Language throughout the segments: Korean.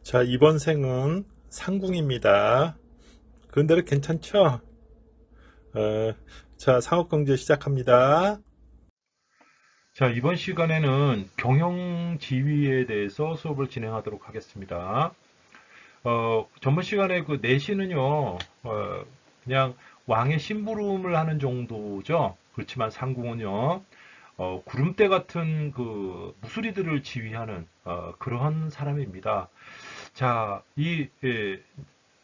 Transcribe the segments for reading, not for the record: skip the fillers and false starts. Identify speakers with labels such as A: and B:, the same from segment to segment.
A: 자, 이번 생은 상궁입니다. 그런대로 괜찮죠? 어, 자, 상업경제 시작합니다. 자, 이번 시간에는 경영지휘에 대해서 수업을 진행하도록 하겠습니다. 전번 시간에 그 내신은요, 그냥 왕의 심부름을 하는 정도죠. 그렇지만 상궁은요, 구름대 같은 그 무수리들을 지휘하는 그러한 사람입니다. 자,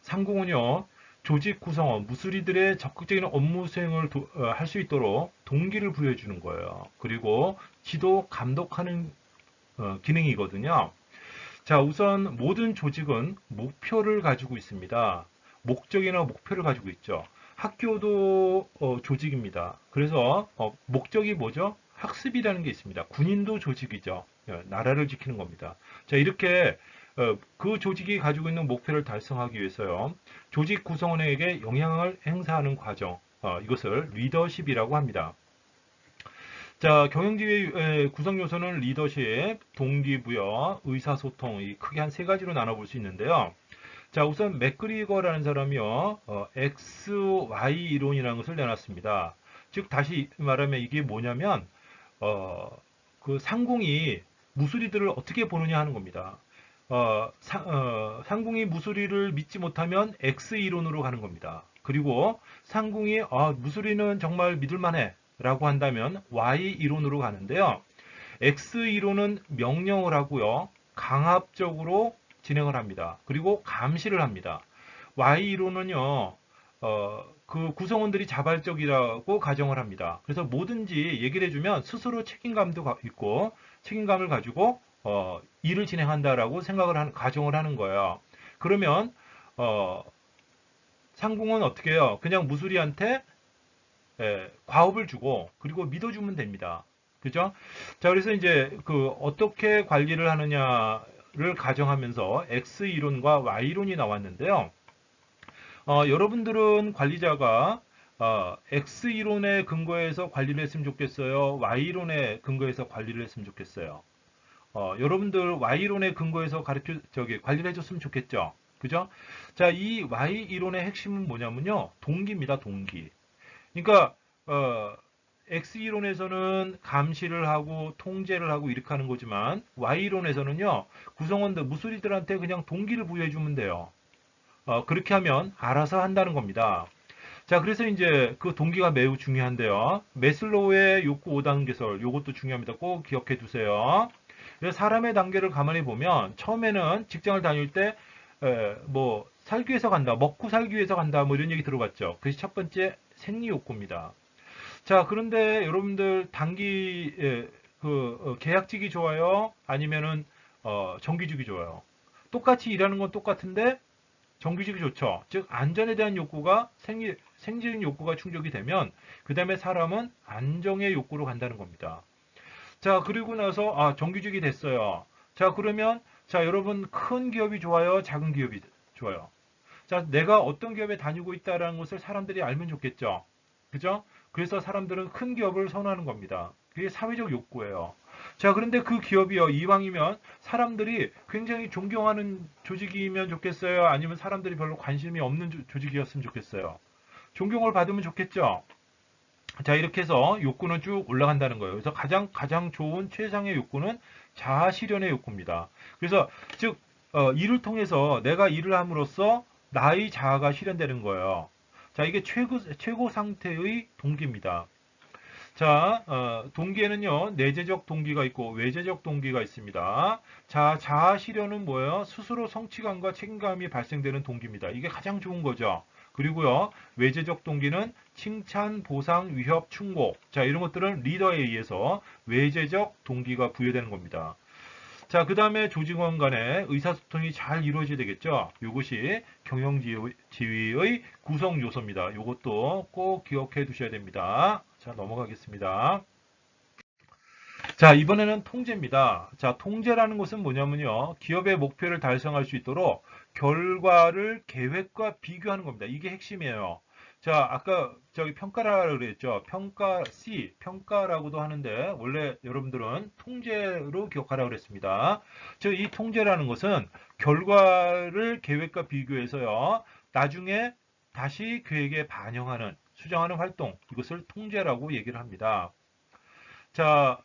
A: 상공은요, 조직 구성원, 무수리들의 적극적인 업무 수행을 할 수 있도록 동기를 부여해 주는 거예요. 그리고 지도, 감독하는 기능이거든요. 자, 우선 모든 조직은 목표를 가지고 있습니다. 목적이나 목표를 가지고 있죠. 학교도 조직입니다. 그래서 목적이 뭐죠? 학습이라는 게 있습니다. 군인도 조직이죠. 나라를 지키는 겁니다. 자, 이렇게 그 조직이 가지고 있는 목표를 달성하기 위해서요. 조직 구성원에게 영향을 행사하는 과정, 이것을 리더십이라고 합니다. 자, 경영지휘의 구성 요소는 리더십, 동기부여, 의사소통, 크게 한 세 가지로 나눠볼 수 있는데요. 자, 우선 맥그리거라는 사람이요, XY 이론이라는 것을 내놨습니다. 즉, 다시 말하면 이게 뭐냐면, 어, 그 상공이 무수리들을 어떻게 보느냐 하는 겁니다. 상공이 무수리를 믿지 못하면 X 이론으로 가는 겁니다. 그리고 상공이 무수리는 정말 믿을만해 라고 한다면 Y 이론으로 가는데요. X 이론은 명령을 하고요. 강압적으로 진행을 합니다. 그리고 감시를 합니다. Y 이론은요. 그 구성원들이 자발적이라고 가정을 합니다. 그래서 뭐든지 얘기를 해주면 스스로 책임감도 있고 책임감을 가지고 일을 진행한다라고 가정을 하는 거예요. 그러면 상공은 어떻게 해요? 그냥 무수리한테 과업을 주고 그리고 믿어주면 됩니다. 그죠? 자, 그래서 이제 그 어떻게 관리를 하느냐를 가정하면서 X 이론과 Y 이론이 나왔는데요. 여러분들은 관리자가 X 이론에 근거해서 관리를 했으면 좋겠어요. Y 이론에 근거해서 관리를 했으면 좋겠어요. 여러분들 Y 이론에 근거해서 관리를 해줬으면 좋겠죠. 그죠? 자, 이 Y 이론의 핵심은 뭐냐면요. 동기입니다. 동기. 그러니까 X 이론에서는 감시를 하고 통제를 하고 이렇게 하는 거지만 Y 이론에서는요. 구성원들 무수리들한테 그냥 동기를 부여해 주면 돼요. 그렇게 하면 알아서 한다는 겁니다. 자, 그래서 이제 그 동기가 매우 중요한데요. 메슬로우의 욕구 5단 개설, 요것도 중요합니다. 꼭 기억해 두세요. 그래서 사람의 단계를 가만히 보면 처음에는 직장을 다닐 때 뭐 살기 위해서 간다, 먹고 살기 위해서 간다, 뭐 이런 얘기 들어봤죠. 그래서 첫 번째 생리 욕구입니다. 자, 그런데 여러분들 계약직이 좋아요? 아니면은 정규직이 좋아요? 똑같이 일하는 건 똑같은데 정규직이 좋죠. 즉 안전에 대한 욕구가 생리적 욕구가 충족이 되면 그 다음에 사람은 안정의 욕구로 간다는 겁니다. 자, 그리고 나서 정규직이 됐어요. 자, 그러면 자, 여러분 큰 기업이 좋아요? 작은 기업이 좋아요? 자, 내가 어떤 기업에 다니고 있다라는 것을 사람들이 알면 좋겠죠. 그죠? 그래서 사람들은 큰 기업을 선호하는 겁니다. 그게 사회적 욕구예요. 자, 그런데 그 기업이요, 이왕이면 사람들이 굉장히 존경하는 조직이면 좋겠어요? 아니면 사람들이 별로 관심이 없는 조직이었으면 좋겠어요? 존경을 받으면 좋겠죠? 자, 이렇게 해서 욕구는 쭉 올라간다는 거예요. 그래서 가장 좋은 최상의 욕구는 자아 실현의 욕구입니다. 그래서 즉 일을 통해서 내가 일을 함으로써 나의 자아가 실현되는 거예요. 자, 이게 최고 상태의 동기입니다. 자, 동기에는요, 내재적 동기가 있고 외재적 동기가 있습니다. 자, 자아 실현은 뭐예요? 스스로 성취감과 책임감이 발생되는 동기입니다. 이게 가장 좋은 거죠. 그리고요, 외재적 동기는 칭찬, 보상, 위협, 충고. 자, 이런 것들은 리더에 의해서 외재적 동기가 부여되는 겁니다. 자, 그 다음에 조직원 간의 의사소통이 잘 이루어져야 되겠죠. 이것이 경영지휘의 구성 요소입니다. 이것도 꼭 기억해 두셔야 됩니다. 자, 넘어가겠습니다. 자, 이번에는 통제입니다. 자, 통제라는 것은 뭐냐면요. 기업의 목표를 달성할 수 있도록 결과를 계획과 비교하는 겁니다. 이게 핵심이에요. 자, 아까 저기 평가라고 그랬죠. 평가 C, 평가라고도 하는데 원래 여러분들은 통제로 기억하라고 그랬습니다. 즉, 이 통제라는 것은 결과를 계획과 비교해서요. 나중에 다시 계획에 반영하는, 수정하는 활동, 이것을 통제라고 얘기를 합니다. 자,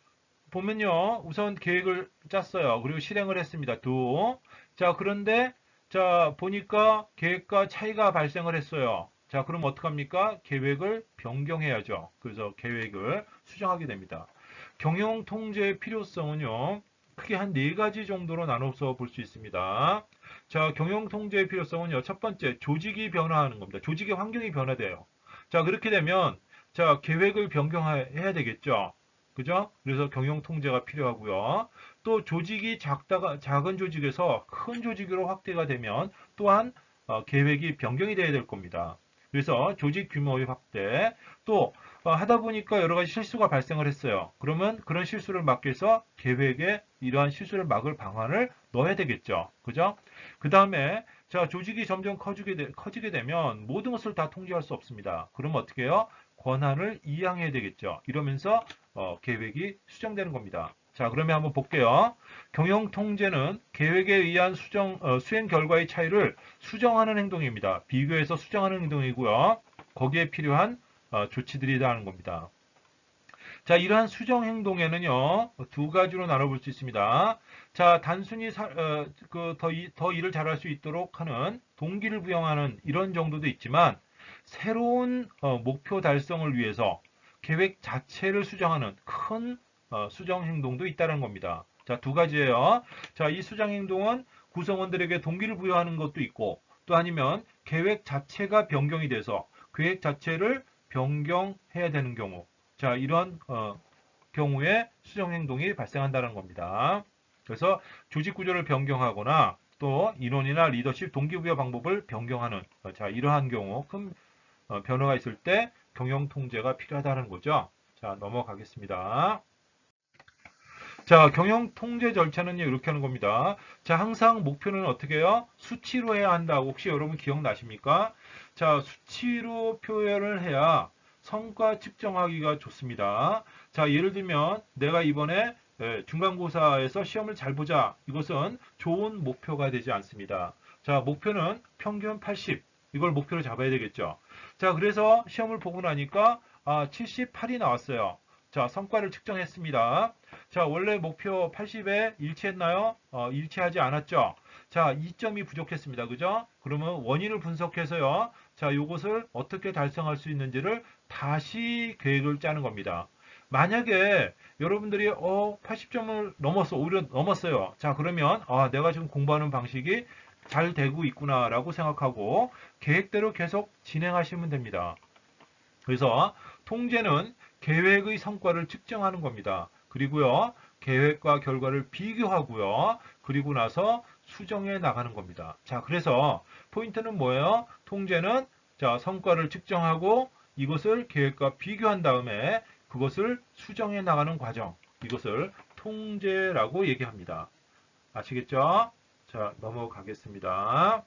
A: 보면요. 우선 계획을 짰어요. 그리고 실행을 했습니다. 두. 자, 그런데 자, 보니까 계획과 차이가 발생을 했어요. 자, 그럼 어떡합니까? 계획을 변경해야죠. 그래서 계획을 수정하게 됩니다. 경영 통제의 필요성은요. 크게 한 네 가지 정도로 나눠서 볼 수 있습니다. 자, 경영 통제의 필요성은요. 첫 번째, 조직이 변화하는 겁니다. 조직의 환경이 변화돼요. 자, 그렇게 되면 자, 계획을 변경해야 되겠죠. 그죠? 그래서 경영 통제가 필요하고요. 또 조직이 작은 조직에서 큰 조직으로 확대가 되면 또한 계획이 변경이 돼야 될 겁니다. 그래서 조직 규모의 확대, 또 하다 보니까 여러 가지 실수가 발생을 했어요. 그러면 그런 실수를 막기 위해서 계획에 이러한 실수를 막을 방안을 넣어야 되겠죠. 그죠? 그 다음에 자, 조직이 점점 커지게 되면 모든 것을 다 통제할 수 없습니다. 그러면 어떻게 해요? 권한을 이양해야 되겠죠. 이러면서 계획이 수정되는 겁니다. 자, 그러면 한번 볼게요. 경영 통제는 계획에 의한 수행 결과의 차이를 수정하는 행동입니다. 비교해서 수정하는 행동이고요. 거기에 필요한 조치들이다 하는 겁니다. 자, 이러한 수정 행동에는요, 두 가지로 나눠볼 수 있습니다. 자, 단순히 더 일을 잘할 수 있도록 하는 동기를 부여하는 이런 정도도 있지만, 새로운 목표 달성을 위해서 계획 자체를 수정하는 큰 수정 행동도 있다는 겁니다. 자, 두 가지예요. 자, 이 수정 행동은 구성원들에게 동기를 부여하는 것도 있고, 또 아니면 계획 자체가 변경이 돼서 계획 자체를 변경해야 되는 경우, 자, 이런 경우에 수정 행동이 발생한다는 겁니다. 그래서 조직 구조를 변경하거나 또 인원이나 리더십 동기부여 방법을 변경하는 자, 이러한 경우 큰 변화가 있을 때 경영 통제가 필요하다는 거죠. 자, 넘어가겠습니다. 자, 경영 통제 절차는 이렇게 하는 겁니다. 자, 항상 목표는 어떻게 해요? 수치로 해야 한다고 혹시 여러분 기억나십니까? 자, 수치로 표현을 해야 성과 측정하기가 좋습니다. 자, 예를 들면 내가 이번에 중간고사에서 시험을 잘 보자. 이것은 좋은 목표가 되지 않습니다. 자, 목표는 평균 80. 이걸 목표로 잡아야 되겠죠. 자, 그래서 시험을 보고 나니까 78이 나왔어요. 자, 성과를 측정했습니다. 자, 원래 목표 80에 일치했나요? 일치하지 않았죠? 자, 2점이 부족했습니다. 그죠? 그러면 원인을 분석해서요. 자, 이것을 어떻게 달성할 수 있는지를 다시 계획을 짜는 겁니다. 만약에 여러분들이 80점을 오히려 넘었어요. 자, 그러면 내가 지금 공부하는 방식이 잘 되고 있구나라고 생각하고 계획대로 계속 진행하시면 됩니다. 그래서 통제는 계획의 성과를 측정하는 겁니다. 그리고요, 계획과 결과를 비교하고요, 그리고 나서 수정해 나가는 겁니다. 자, 그래서 포인트는 뭐예요? 통제는 자, 성과를 측정하고 이것을 계획과 비교한 다음에 그것을 수정해 나가는 과정. 이것을 통제라고 얘기합니다. 아시겠죠? 자, 넘어가겠습니다.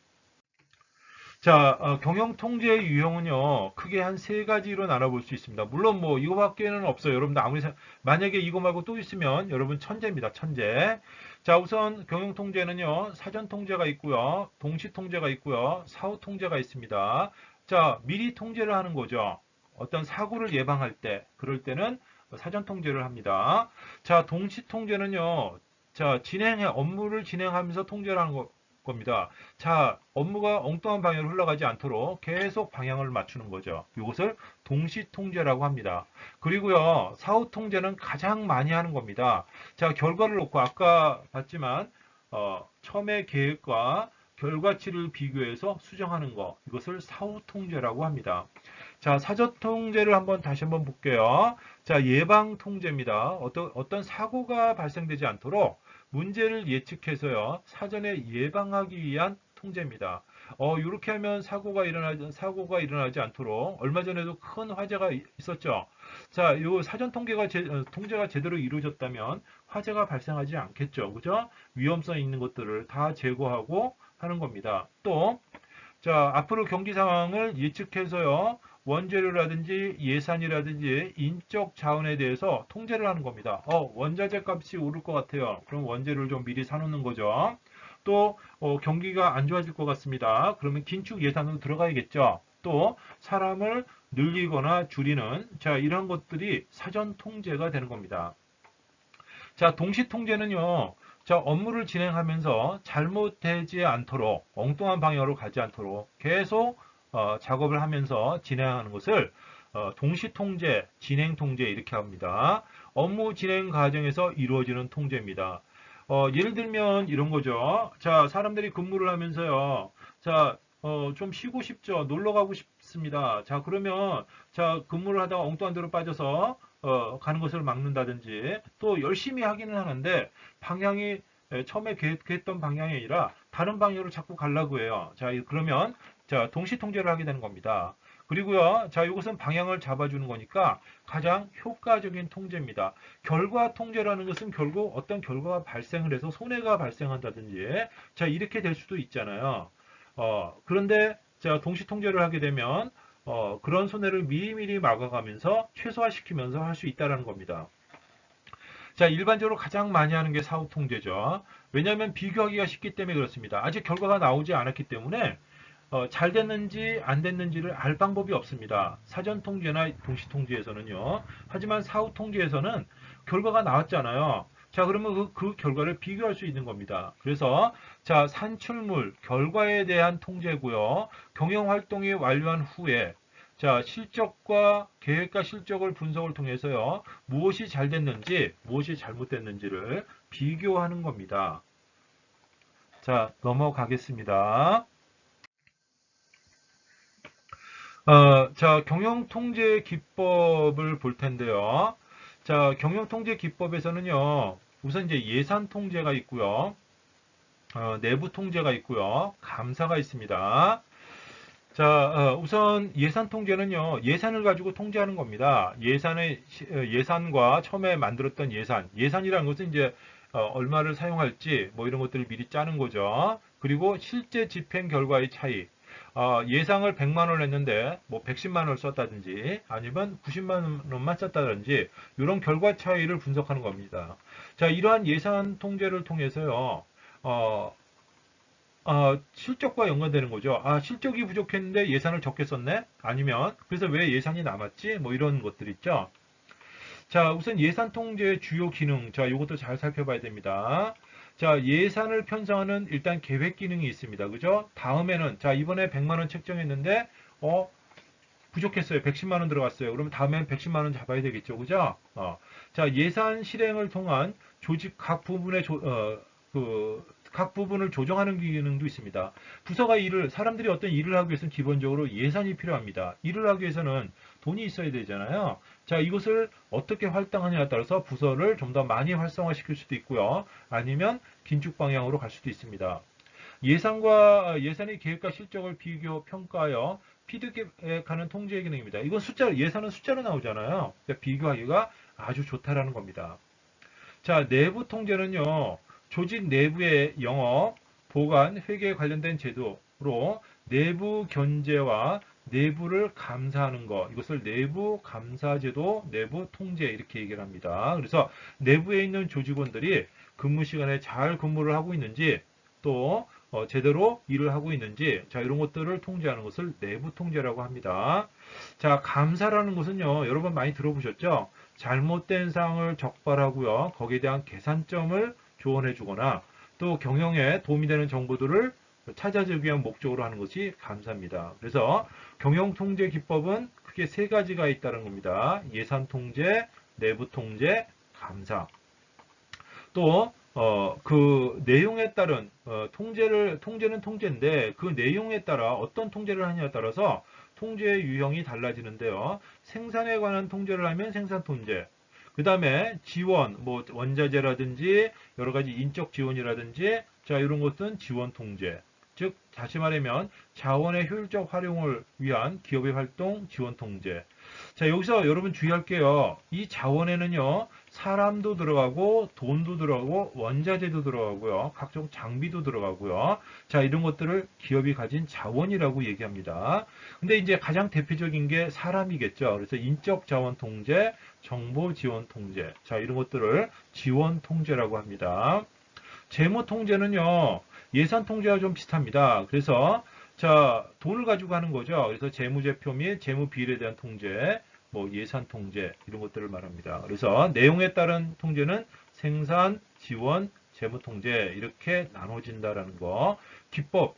A: 자, 경영 통제의 유형은요, 크게 한 세 가지로 나눠볼 수 있습니다. 물론 뭐 이거밖에는 없어요. 여러분들 만약에 이거 말고 또 있으면 여러분 천재입니다. 천재. 자, 우선 경영 통제는요, 사전 통제가 있고요, 동시 통제가 있고요, 사후 통제가 있습니다. 자, 미리 통제를 하는 거죠. 어떤 사고를 예방할 때, 그럴 때는 사전 통제를 합니다. 자, 동시 통제는요, 자, 업무를 진행하면서 통제를 하는 겁니다. 자, 업무가 엉뚱한 방향으로 흘러가지 않도록 계속 방향을 맞추는 거죠. 이것을 동시 통제라고 합니다. 그리고요, 사후 통제는 가장 많이 하는 겁니다. 자, 결과를 놓고 아까 봤지만 처음에 계획과 결과치를 비교해서 수정하는 거, 이것을 사후 통제라고 합니다. 자, 사전 통제를 다시 한번 볼게요. 자, 예방 통제입니다. 어떤 사고가 발생되지 않도록 문제를 예측해서요, 사전에 예방하기 위한 통제입니다. 이렇게 하면 사고가 일어나지 않도록 얼마 전에도 큰 화재가 있었죠. 자, 이 사전 통제가 제대로 이루어졌다면 화재가 발생하지 않겠죠. 그죠? 위험성 있는 것들을 다 제거하고 하는 겁니다. 또, 자, 앞으로 경기 상황을 예측해서요, 원재료라든지 예산이라든지 인적 자원에 대해서 통제를 하는 겁니다. 원자재 값이 오를 것 같아요. 그럼 원재료를 좀 미리 사놓는 거죠. 또 경기가 안 좋아질 것 같습니다. 그러면 긴축 예산으로 들어가야겠죠. 또 사람을 늘리거나 줄이는 자 이런 것들이 사전 통제가 되는 겁니다. 자 동시 통제는요. 자 업무를 진행하면서 잘못되지 않도록 엉뚱한 방향으로 가지 않도록 계속 작업을 하면서 진행하는 것을 동시 통제, 진행 통제 이렇게 합니다. 업무 진행 과정에서 이루어지는 통제입니다. 예를 들면 이런 거죠. 자, 사람들이 근무를 하면서요. 자, 좀 쉬고 싶죠. 놀러 가고 싶습니다. 자, 그러면 자, 근무를 하다가 엉뚱한 데로 빠져서 가는 것을 막는다든지 또 열심히 하기는 하는데 방향이 처음에 계획했던 방향이 아니라 다른 방향으로 자꾸 가려고 해요. 자, 그러면 자, 동시 통제를 하게 되는 겁니다. 그리고요, 자, 이것은 방향을 잡아주는 거니까 가장 효과적인 통제입니다. 결과 통제라는 것은 결국 어떤 결과가 발생을 해서 손해가 발생한다든지, 자, 이렇게 될 수도 있잖아요. 그런데, 자, 동시 통제를 하게 되면, 그런 손해를 미리미리 막아가면서 최소화시키면서 할 수 있다는 겁니다. 자, 일반적으로 가장 많이 하는 게 사후 통제죠. 왜냐하면 비교하기가 쉽기 때문에 그렇습니다. 아직 결과가 나오지 않았기 때문에 잘 됐는지 안 됐는지를 알 방법이 없습니다. 사전 통제나 동시 통제에서는요. 하지만 사후 통제에서는 결과가 나왔잖아요. 자, 그러면 그 결과를 비교할 수 있는 겁니다. 그래서 자, 산출물 결과에 대한 통제고요. 경영 활동이 완료한 후에 자, 실적과 계획과 실적을 분석을 통해서요. 무엇이 잘 됐는지, 무엇이 잘못됐는지를 비교하는 겁니다. 자, 넘어가겠습니다. 자, 경영통제 기법을 볼 텐데요. 자, 경영통제 기법에서는요, 우선 이제 예산 통제가 있고요, 내부 통제가 있고요, 감사가 있습니다. 자, 우선 예산 통제는요, 예산을 가지고 통제하는 겁니다. 예산과 처음에 만들었던 예산이라는 것은 이제 얼마를 사용할지 뭐 이런 것들을 미리 짜는 거죠. 그리고 실제 집행 결과의 차이. 예상을 100만 원을 했는데 뭐 110만 원을 썼다든지 아니면 90만 원만 썼다든지 이런 결과 차이를 분석하는 겁니다. 자, 이러한 예산 통제를 통해서요. 실적과 연관되는 거죠. 실적이 부족했는데 예산을 적게 썼네? 아니면 그래서 왜 예산이 남았지? 뭐 이런 것들 있죠. 자, 우선 예산 통제의 주요 기능. 자, 이것도 잘 살펴봐야 됩니다. 자, 예산을 편성하는 일단 계획 기능이 있습니다. 그죠? 다음에는, 자, 이번에 100만 원 책정했는데, 부족했어요. 110만 원 들어갔어요. 그러면 다음엔 110만 원 잡아야 되겠죠. 그죠? 자, 예산 실행을 통한 조직 각 부분의 각 부분을 조정하는 기능도 있습니다. 부서가 사람들이 어떤 일을 하기 위해서는 기본적으로 예산이 필요합니다. 일을 하기 위해서는 돈이 있어야 되잖아요. 자, 이것을 어떻게 활당하느냐에 따라서 부서를 좀 더 많이 활성화시킬 수도 있고요. 아니면 긴축 방향으로 갈 수도 있습니다. 예산의 계획과 실적을 비교, 평가하여 피드백하는 통제 기능입니다. 이건 예산은 숫자로 나오잖아요. 그러니까 비교하기가 아주 좋다라는 겁니다. 자, 내부 통제는요, 조직 내부의 영업, 보관, 회계에 관련된 제도로 내부 견제와 내부를 감사하는 것, 이것을 내부 감사제도, 내부 통제 이렇게 얘기를 합니다. 그래서 내부에 있는 조직원들이 근무 시간에 잘 근무를 하고 있는지 또 제대로 일을 하고 있는지 자 이런 것들을 통제하는 것을 내부 통제라고 합니다. 자, 감사라는 것은요, 여러분 많이 들어보셨죠? 잘못된 사항을 적발하고요, 거기에 대한 개선점을 조언해 주거나 또 경영에 도움이 되는 정보들을 찾아주기 위한 목적으로 하는 것이 감사입니다. 그래서 경영 통제 기법은 크게 세 가지가 있다는 겁니다. 예산 통제, 내부 통제, 감사. 또 그 내용에 따른 통제는 통제인데 그 내용에 따라 어떤 통제를 하느냐에 따라서 통제의 유형이 달라지는데요. 생산에 관한 통제를 하면 생산 통제, 그 다음에 지원, 뭐 원자재라든지 여러 가지 인적 지원이라든지 자 이런 것은 지원 통제. 즉 다시 말하면 자원의 효율적 활용을 위한 기업의 활동 지원 통제. 자 여기서 여러분 주의할게요. 이 자원에는요 사람도 들어가고 돈도 들어가고 원자재도 들어가고요. 각종 장비도 들어가고요. 자, 이런 것들을 기업이 가진 자원이라고 얘기합니다. 근데 이제 가장 대표적인 게 사람이겠죠. 그래서 인적 자원 통제, 정보 지원 통제. 자, 이런 것들을 지원 통제라고 합니다. 재무 통제는요, 예산 통제와 좀 비슷합니다. 그래서 자, 돈을 가지고 하는 거죠. 그래서 재무제표 및 재무 비율에 대한 통제, 뭐 예산 통제 이런 것들을 말합니다. 그래서 내용에 따른 통제는 생산, 지원, 재무 통제 이렇게 나눠진다라는 거.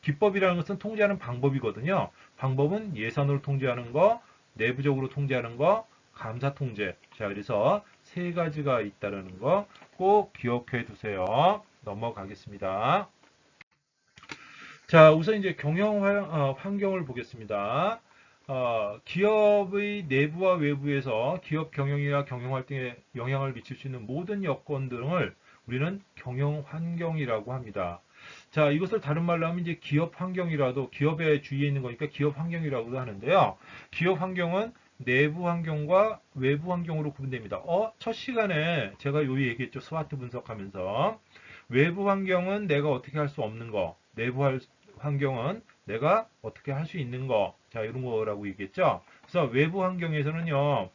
A: 기법이라는 것은 통제하는 방법이거든요. 방법은 예산으로 통제하는 거, 내부적으로 통제하는 거, 감사 통제. 자, 그래서 세 가지가 있다라는 거 꼭 기억해 두세요. 넘어가겠습니다. 자, 우선 이제 경영 환경을 보겠습니다. 기업의 내부와 외부에서 기업 경영이나 경영 활동에 영향을 미칠 수 있는 모든 여건 등을 우리는 경영 환경이라고 합니다. 자, 이것을 다른 말로 하면 이제 기업 환경이라도 기업의 주위에 있는 거니까 기업 환경이라고도 하는데요. 기업 환경은 내부 환경과 외부 환경으로 구분됩니다. 첫 시간에 제가 요 얘기했죠. 스와트 분석하면서. 외부 환경은 내가 어떻게 할 수 없는 거, 내부 환경은 내가 어떻게 할 수 있는 거, 자, 이런 거라고 얘기했죠. 그래서 외부 환경에서는요,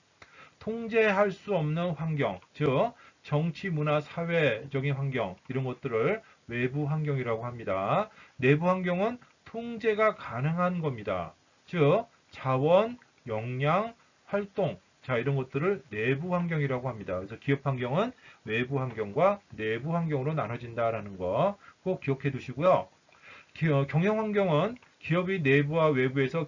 A: 통제할 수 없는 환경, 즉, 정치, 문화, 사회적인 환경, 이런 것들을 외부 환경이라고 합니다. 내부 환경은 통제가 가능한 겁니다. 즉, 자원, 역량, 활동, 자, 이런 것들을 내부 환경이라고 합니다. 그래서 기업 환경은 외부 환경과 내부 환경으로 나눠진다라는 거 꼭 기억해 두시고요. 경영 환경은 기업의 내부와 외부에서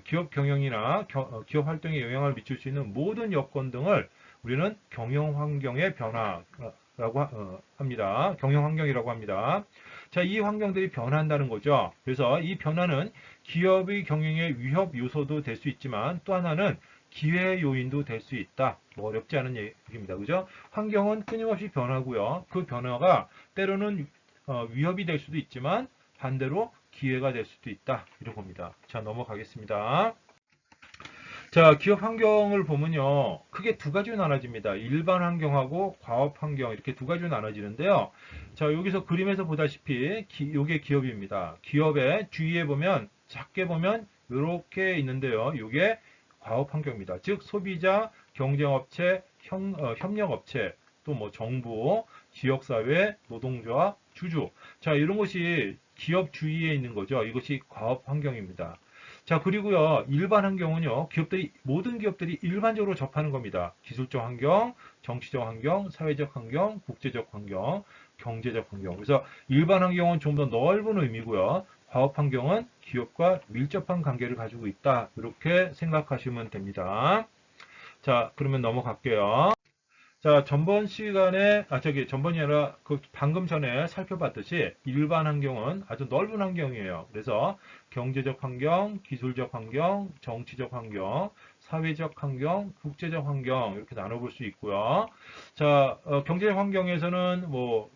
A: 기업 경영이나 기업 활동에 영향을 미칠 수 있는 모든 여건 등을 우리는 경영 환경의 변화라고 합니다. 경영 환경이라고 합니다. 자, 이 환경들이 변한다는 거죠. 그래서 이 변화는 기업의 경영의 위협 요소도 될 수 있지만 또 하나는 기회 요인도 될 수 있다. 뭐 어렵지 않은 얘기입니다. 그죠? 환경은 끊임없이 변하고요. 그 변화가 때로는 위협이 될 수도 있지만 반대로 기회가 될 수도 있다. 이런 겁니다. 자, 넘어가겠습니다. 자, 기업 환경을 보면요. 크게 두 가지로 나눠집니다. 일반 환경하고 과업 환경 이렇게 두 가지로 나눠지는데요. 자, 여기서 그림에서 보다시피 요게 기업입니다. 기업의 주위에 보면 작게 보면 이렇게 있는데요. 요게 과업 환경입니다. 즉 소비자, 경쟁업체, 협력업체, 또 뭐 정부, 지역사회, 노동조합, 주주. 자, 이런 것이 기업 주위에 있는 거죠. 이것이 과업 환경입니다. 자, 그리고요, 일반 환경은요, 모든 기업들이 일반적으로 접하는 겁니다. 기술적 환경, 정치적 환경, 사회적 환경, 국제적 환경, 경제적 환경. 그래서 일반 환경은 좀 더 넓은 의미고요. 과업 환경은 기업과 밀접한 관계를 가지고 있다. 이렇게 생각하시면 됩니다. 자, 그러면 넘어갈게요. 자, 전번이 아니라 그 방금 전에 살펴봤듯이 일반 환경은 아주 넓은 환경이에요. 그래서 경제적 환경, 기술적 환경, 정치적 환경, 사회적 환경, 국제적 환경 이렇게 나눠볼 수 있고요. 자, 경제적 환경에서는 뭐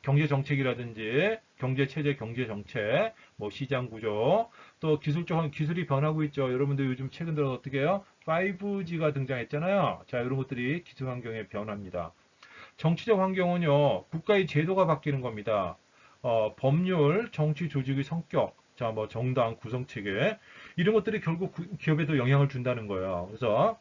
A: 경제 정책이라든지 경제 체제, 경제 정책, 뭐 시장 구조, 또 기술이 변하고 있죠. 여러분들 요즘 최근 들어 어떻게 해요? 5G가 등장했잖아요. 자, 이런 것들이 기술 환경의 변화입니다. 정치적 환경은요, 국가의 제도가 바뀌는 겁니다. 법률, 정치 조직의 성격, 자, 뭐 정당 구성 체계 이런 것들이 결국 기업에도 영향을 준다는 거예요. 그래서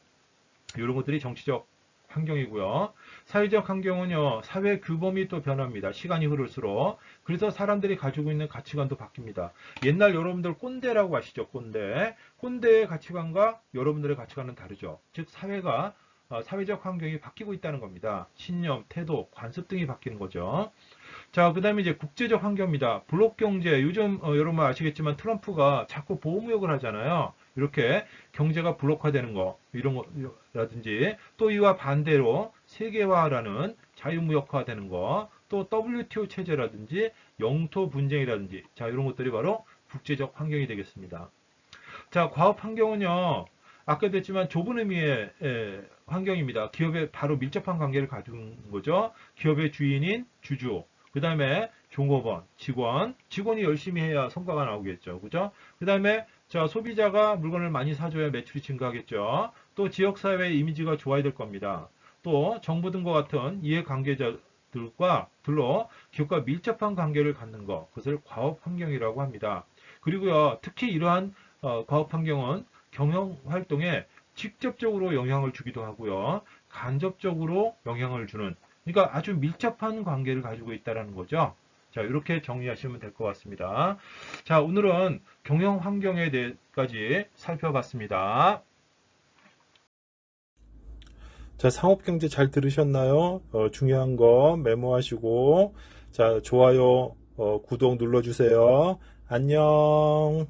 A: 이런 것들이 정치적 환경이고요. 사회적 환경은요, 사회 규범이 또 변합니다. 시간이 흐를수록. 그래서 사람들이 가지고 있는 가치관도 바뀝니다. 옛날 여러분들 꼰대라고 아시죠? 꼰대. 꼰대의 가치관과 여러분들의 가치관은 다르죠. 즉, 사회적 환경이 바뀌고 있다는 겁니다. 신념, 태도, 관습 등이 바뀌는 거죠. 자, 그 다음에 이제 국제적 환경입니다. 블록 경제. 요즘 여러분 아시겠지만 트럼프가 자꾸 보호무역을 하잖아요. 이렇게 경제가 블록화되는 거, 이런 거라든지, 또 이와 반대로 세계화라는 자유무역화되는 거, 또 WTO 체제라든지, 영토 분쟁이라든지, 자, 이런 것들이 바로 국제적 환경이 되겠습니다. 자, 과업 환경은요, 아까도 했지만 좁은 의미의 환경입니다. 기업에 바로 밀접한 관계를 가진 거죠. 기업의 주인인 주주, 그 다음에 종업원, 직원이 열심히 해야 성과가 나오겠죠. 그죠? 그 다음에 자, 소비자가 물건을 많이 사줘야 매출이 증가하겠죠. 또 지역사회의 이미지가 좋아야 될 겁니다. 또 정부 등과 같은 이해관계자들과 기업과 밀접한 관계를 갖는 것, 그것을 과업 환경이라고 합니다. 그리고요, 특히 이러한 과업 환경은 경영 활동에 직접적으로 영향을 주기도 하고요, 간접적으로 영향을 주는, 그러니까 아주 밀접한 관계를 가지고 있다는 거죠. 자, 이렇게 정리하시면 될 것 같습니다. 자, 오늘은 경영 환경에 대해까지 살펴봤습니다.
B: 자, 상업경제 잘 들으셨나요? 중요한 거 메모하시고, 자, 좋아요, 구독 눌러주세요. 안녕.